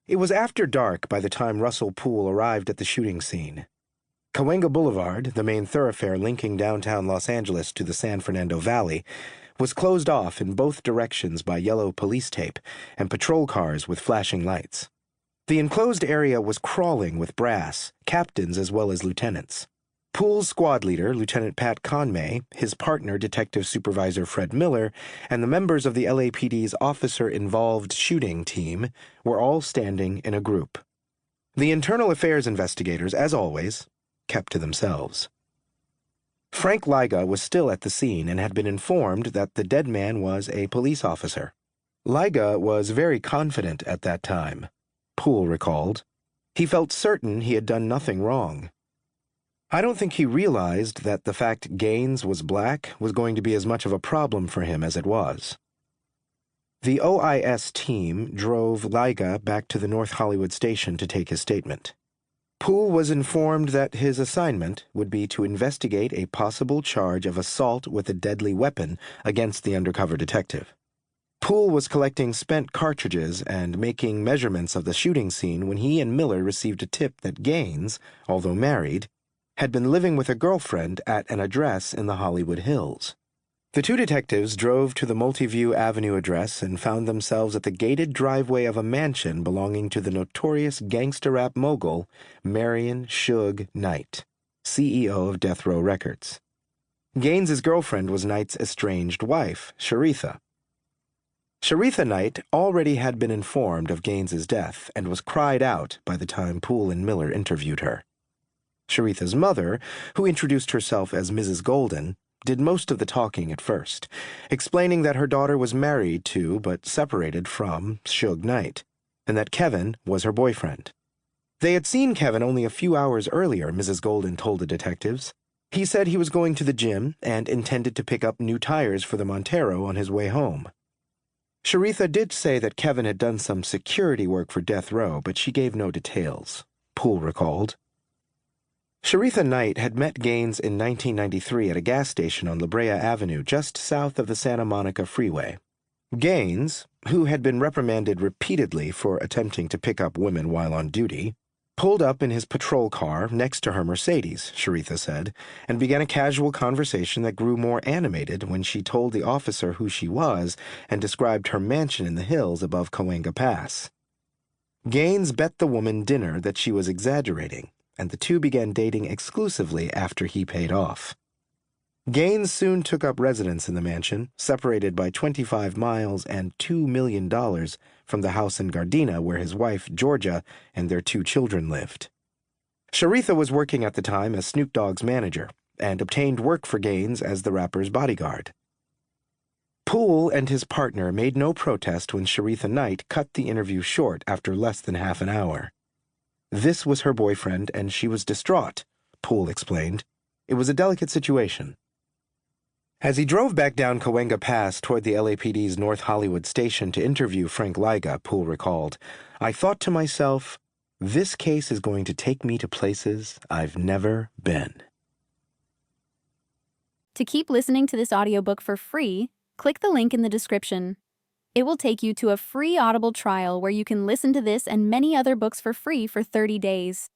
It was after dark by the time Russell Poole arrived at the shooting scene. Cahuenga Boulevard, the main thoroughfare linking downtown Los Angeles to the San Fernando Valley, was closed off in both directions by yellow police tape and patrol cars with flashing lights. The enclosed area was crawling with brass, captains as well as lieutenants. Poole's squad leader, Lieutenant Pat Conmay, his partner, Detective Supervisor Fred Miller, and the members of the LAPD's officer-involved shooting team were all standing in a group. The internal affairs investigators, as always, kept to themselves. Frank Liga was still at the scene and had been informed that the dead man was a police officer. Liga was very confident at that time, Poole recalled. He felt certain he had done nothing wrong. I don't think he realized that the fact Gaines was black was going to be as much of a problem for him as it was. The OIS team drove Liga back to the North Hollywood station to take his statement. Poole was informed that his assignment would be to investigate a possible charge of assault with a deadly weapon against the undercover detective. Poole was collecting spent cartridges and making measurements of the shooting scene when he and Miller received a tip that Gaines, although married, had been living with a girlfriend at an address in the Hollywood Hills. The two detectives drove to the Multiview Avenue address and found themselves at the gated driveway of a mansion belonging to the notorious gangster rap mogul Marion Suge Knight, CEO of Death Row Records. Gaines's girlfriend was Knight's estranged wife, Sharitha. Sharitha Knight already had been informed of Gaines's death and was cried out by the time Poole and Miller interviewed her. Sharitha's mother, who introduced herself as Mrs. Golden, did most of the talking at first, explaining that her daughter was married to but separated from Suge Knight, and that Kevin was her boyfriend. They had seen Kevin only a few hours earlier, Mrs. Golden told the detectives. He said he was going to the gym and intended to pick up new tires for the Montero on his way home. Sharitha did say that Kevin had done some security work for Death Row, but she gave no details, Poole recalled. Sharitha Knight had met Gaines in 1993 at a gas station on La Brea Avenue just south of the Santa Monica Freeway. Gaines, who had been reprimanded repeatedly for attempting to pick up women while on duty, pulled up in his patrol car next to her Mercedes, Sharitha said, and began a casual conversation that grew more animated when she told the officer who she was and described her mansion in the hills above Cahuenga Pass. Gaines bet the woman dinner that she was exaggerating, and the two began dating exclusively after he paid off. Gaines soon took up residence in the mansion, separated by 25 miles and $2 million from the house in Gardena where his wife, Georgia, and their 2 children lived. Sharitha was working at the time as Snoop Dogg's manager and obtained work for Gaines as the rapper's bodyguard. Poole and his partner made no protest when Sharitha Knight cut the interview short after less than half an hour. This was her boyfriend, and she was distraught, Poole explained. It was a delicate situation. As he drove back down Cahuenga Pass toward the LAPD's North Hollywood station to interview Frank Liga, Poole recalled, I thought to myself, this case is going to take me to places I've never been. To keep listening to this audiobook for free, click the link in the description. It will take you to a free Audible trial where you can listen to this and many other books for free for 30 days.